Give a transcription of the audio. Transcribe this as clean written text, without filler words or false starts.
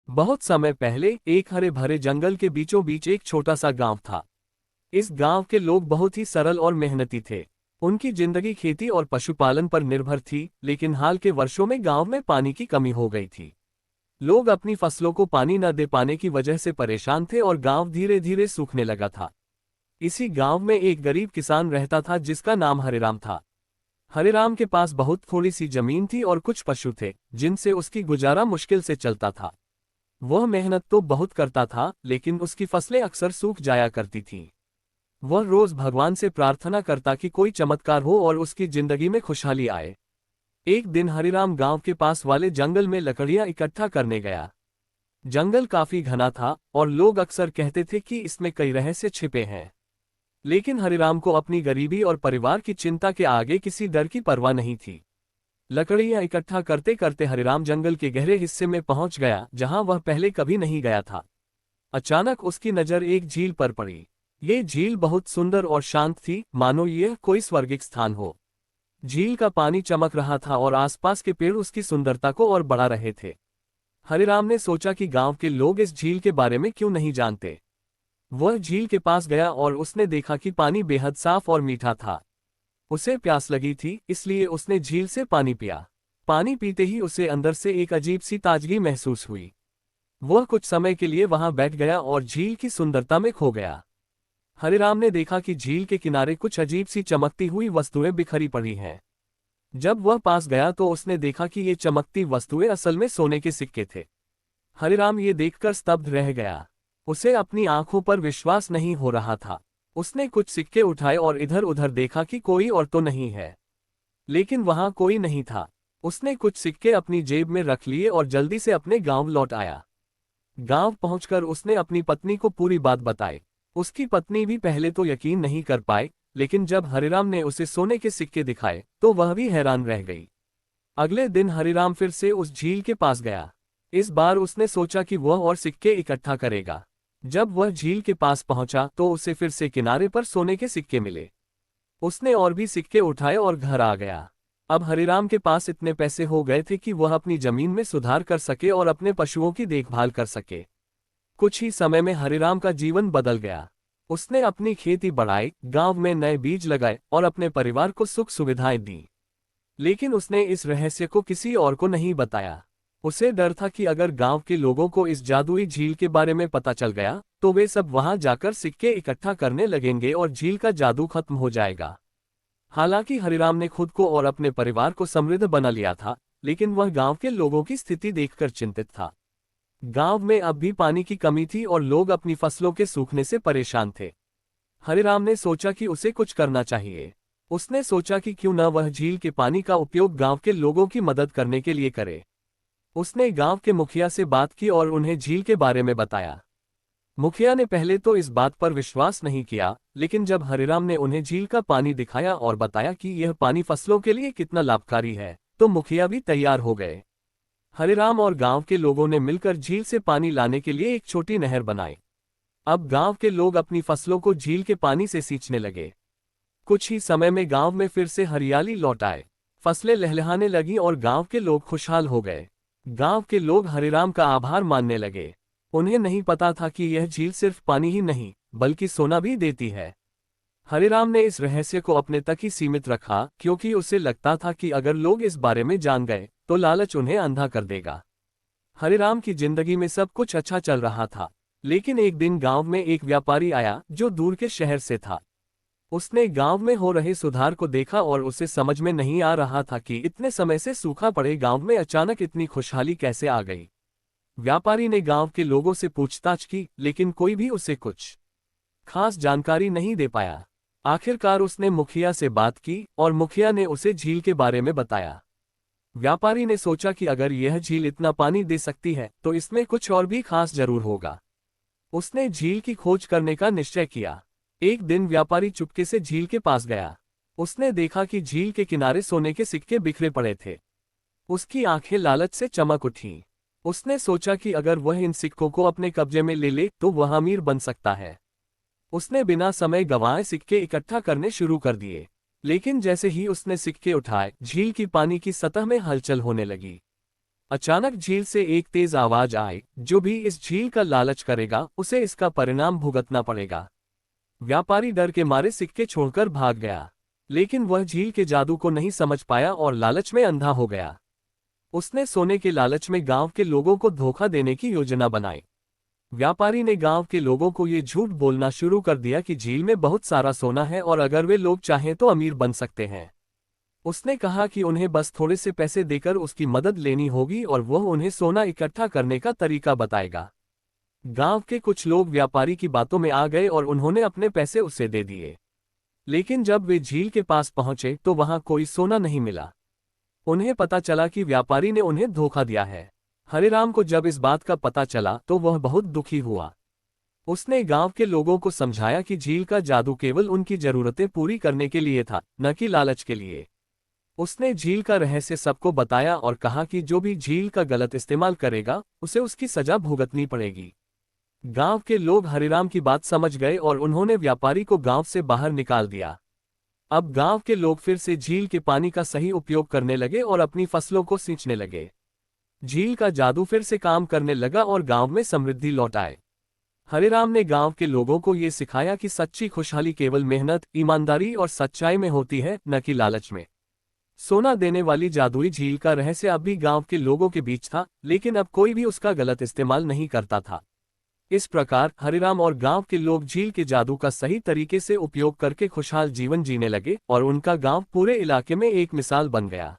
बहुत समय पहले एक हरे भरे जंगल के बीचों बीच एक छोटा सा गांव था। इस गांव के लोग बहुत ही सरल और मेहनती थे। उनकी जिंदगी खेती और पशुपालन पर निर्भर थी, लेकिन हाल के वर्षों में गांव में पानी की कमी हो गई थी। लोग अपनी फसलों को पानी न दे पाने की वजह से परेशान थे और गांव धीरे धीरे सूखने लगा था। इसी गांव में एक गरीब किसान रहता था जिसका नाम हरिराम था। हरिराम के पास बहुत थोड़ी सी जमीन थी और कुछ पशु थे, जिनसे उसकी गुजारा मुश्किल से चलता था। वह मेहनत तो बहुत करता था, लेकिन उसकी फसलें अक्सर सूख जाया करती थीं। वह रोज भगवान से प्रार्थना करता कि कोई चमत्कार हो और उसकी जिंदगी में खुशहाली आए। एक दिन हरिराम गांव के पास वाले जंगल में लकड़ियां इकट्ठा करने गया। जंगल काफी घना था और लोग अक्सर कहते थे कि इसमें कई रहस्य छिपे हैं। लेकिन हरिराम को अपनी गरीबी और परिवार की चिंता के आगे किसी डर की परवाह नहीं थी। लकड़ियां इकट्ठा करते करते हरिराम जंगल के गहरे हिस्से में पहुंच गया, जहां वह पहले कभी नहीं गया था। अचानक उसकी नजर एक झील पर पड़ी। ये झील बहुत सुंदर और शांत थी, मानो यह कोई स्वर्गिक स्थान हो। झील का पानी चमक रहा था और आसपास के पेड़ उसकी सुंदरता को और बढ़ा रहे थे। हरिराम ने सोचा कि गांव के लोग इस झील के बारे में क्यों नहीं जानते। वह झील के पास गया और उसने देखा कि पानी बेहद साफ और मीठा था। उसे प्यास लगी थी, इसलिए उसने झील से पानी पिया। पानी पीते ही उसे अंदर से एक अजीब सी ताजगी महसूस हुई। वह कुछ समय के लिए वहां बैठ गया और झील की सुंदरता में खो गया। हरिराम ने देखा कि झील के किनारे कुछ अजीब सी चमकती हुई वस्तुएं बिखरी पड़ी हैं। जब वह पास गया तो उसने देखा कि ये चमकती वस्तुएं असल में सोने के सिक्के थे। हरिराम ये देखकर स्तब्ध रह गया। उसे अपनी आंखों पर विश्वास नहीं हो रहा था। उसने कुछ सिक्के उठाए और इधर उधर देखा कि कोई और तो नहीं है, लेकिन वहां कोई नहीं था। उसने कुछ सिक्के अपनी जेब में रख लिए और जल्दी से अपने गांव लौट आया। गांव पहुंचकर उसने अपनी पत्नी को पूरी बात बताई। उसकी पत्नी भी पहले तो यकीन नहीं कर पाई, लेकिन जब हरिराम ने उसे सोने के सिक्के दिखाए तो वह भी हैरान रह गई। अगले दिन हरिराम फिर से उस झील के पास गया। इस बार उसने सोचा कि वह और सिक्के इकट्ठा करेगा। जब वह झील के पास पहुंचा तो उसे फिर से किनारे पर सोने के सिक्के मिले। उसने और भी सिक्के उठाए और घर आ गया। अब हरिराम के पास इतने पैसे हो गए थे कि वह अपनी जमीन में सुधार कर सके और अपने पशुओं की देखभाल कर सके। कुछ ही समय में हरिराम का जीवन बदल गया। उसने अपनी खेती बढ़ाई, गांव में नए बीज लगाए और अपने परिवार को सुख सुविधाएं दी। लेकिन उसने इस रहस्य को किसी और को नहीं बताया। उसे डर था कि अगर गांव के लोगों को इस जादुई झील के बारे में पता चल गया तो वे सब वहां जाकर सिक्के इकट्ठा करने लगेंगे और झील का जादू खत्म हो जाएगा। हालांकि हरिराम ने खुद को और अपने परिवार को समृद्ध बना लिया था, लेकिन वह गांव के लोगों की स्थिति देखकर चिंतित था। गांव में अब भी पानी की कमी थी और लोग अपनी फसलों के सूखने से परेशान थे। हरिराम ने सोचा कि उसे कुछ करना चाहिए। उसने सोचा कि क्यों न वह झील के पानी का उपयोग गांव के लोगों की मदद करने के लिए करे। उसने गांव के मुखिया से बात की और उन्हें झील के बारे में बताया। मुखिया ने पहले तो इस बात पर विश्वास नहीं किया, लेकिन जब हरिराम ने उन्हें झील का पानी दिखाया और बताया कि यह पानी फसलों के लिए कितना लाभकारी है, तो मुखिया भी तैयार हो गए। हरिराम और गांव के लोगों ने मिलकर झील से पानी लाने के लिए एक छोटी नहर बनाई। अब गांव के लोग अपनी फसलों को झील के पानी से सींचने लगे। कुछ ही समय में गांव में फिर से हरियाली लौट आए। फसलें लहलहाने लगीं और गांव के लोग खुशहाल हो गए। गांव के लोग हरिराम का आभार मानने लगे। उन्हें नहीं पता था कि यह झील सिर्फ पानी ही नहीं, बल्कि सोना भी देती है। हरिराम ने इस रहस्य को अपने तक ही सीमित रखा, क्योंकि उसे लगता था कि अगर लोग इस बारे में जान गए तो लालच उन्हें अंधा कर देगा। हरिराम की जिंदगी में सब कुछ अच्छा चल रहा था, लेकिन एक दिन गांव में एक व्यापारी आया जो दूर के शहर से था। उसने गांव में हो रहे सुधार को देखा और उसे समझ में नहीं आ रहा था कि इतने समय से सूखा पड़े गांव में अचानक इतनी खुशहाली कैसे आ गई। व्यापारी ने गांव के लोगों से पूछताछ की, लेकिन कोई भी उसे कुछ खास जानकारी नहीं दे पाया। आखिरकार उसने मुखिया से बात की और मुखिया ने उसे झील के बारे में बताया। व्यापारी ने सोचा कि अगर यह झील इतना पानी दे सकती है तो इसमें कुछ और भी खास जरूर होगा। उसने झील की खोज करने का निश्चय किया। एक दिन व्यापारी चुपके से झील के पास गया। उसने देखा कि झील के किनारे सोने के सिक्के बिखरे पड़े थे। उसकी आंखें लालच से चमक उठीं। उसने सोचा कि अगर वह इन सिक्कों को अपने कब्जे में ले ले तो वह अमीर बन सकता है। उसने बिना समय गंवाए सिक्के इकट्ठा करने शुरू कर दिए। लेकिन जैसे ही उसने सिक्के उठाए, झील की पानी की सतह में हलचल होने लगी। अचानक झील से एक तेज आवाज आई, जो भी इस झील का लालच करेगा उसे इसका परिणाम भुगतना पड़ेगा। व्यापारी डर के मारे सिक्के छोड़कर भाग गया, लेकिन वह झील के जादू को नहीं समझ पाया और लालच में अंधा हो गया। उसने सोने के लालच में गांव के लोगों को धोखा देने की योजना बनाई। व्यापारी ने गांव के लोगों को ये झूठ बोलना शुरू कर दिया कि झील में बहुत सारा सोना है और अगर वे लोग चाहें तो अमीर बन सकते हैं। उसने कहा कि उन्हें बस थोड़े से पैसे देकर उसकी मदद लेनी होगी और वह उन्हें सोना इकट्ठा करने का तरीका बताएगा। गांव के कुछ लोग व्यापारी की बातों में आ गए और उन्होंने अपने पैसे उसे दे दिए। लेकिन जब वे झील के पास पहुंचे तो वहां कोई सोना नहीं मिला। उन्हें पता चला कि व्यापारी ने उन्हें धोखा दिया है। हरिराम को जब इस बात का पता चला तो वह बहुत दुखी हुआ। उसने गांव के लोगों को समझाया कि झील का जादू केवल उनकी जरूरतें पूरी करने के लिए था, न कि लालच के लिए। उसने झील का रहस्य सबको बताया और कहा कि जो भी झील का गलत इस्तेमाल करेगा उसे उसकी सजा भुगतनी पड़ेगी। गांव के लोग हरिराम की बात समझ गए और उन्होंने व्यापारी को गांव से बाहर निकाल दिया। अब गांव के लोग फिर से झील के पानी का सही उपयोग करने लगे और अपनी फसलों को सींचने लगे। झील का जादू फिर से काम करने लगा और गांव में समृद्धि लौट आए। हरिराम ने गांव के लोगों को ये सिखाया कि सच्ची खुशहाली केवल मेहनत, ईमानदारी और सच्चाई में होती है, न कि लालच में। सोना देने वाली जादुई झील का रहस्य अब भी गांव के लोगों के बीच था, लेकिन अब कोई भी उसका गलत इस्तेमाल नहीं करता था। इस प्रकार हरिराम और गांव के लोग झील के जादू का सही तरीके से उपयोग करके खुशहाल जीवन जीने लगे और उनका गांव पूरे इलाके में एक मिसाल बन गया।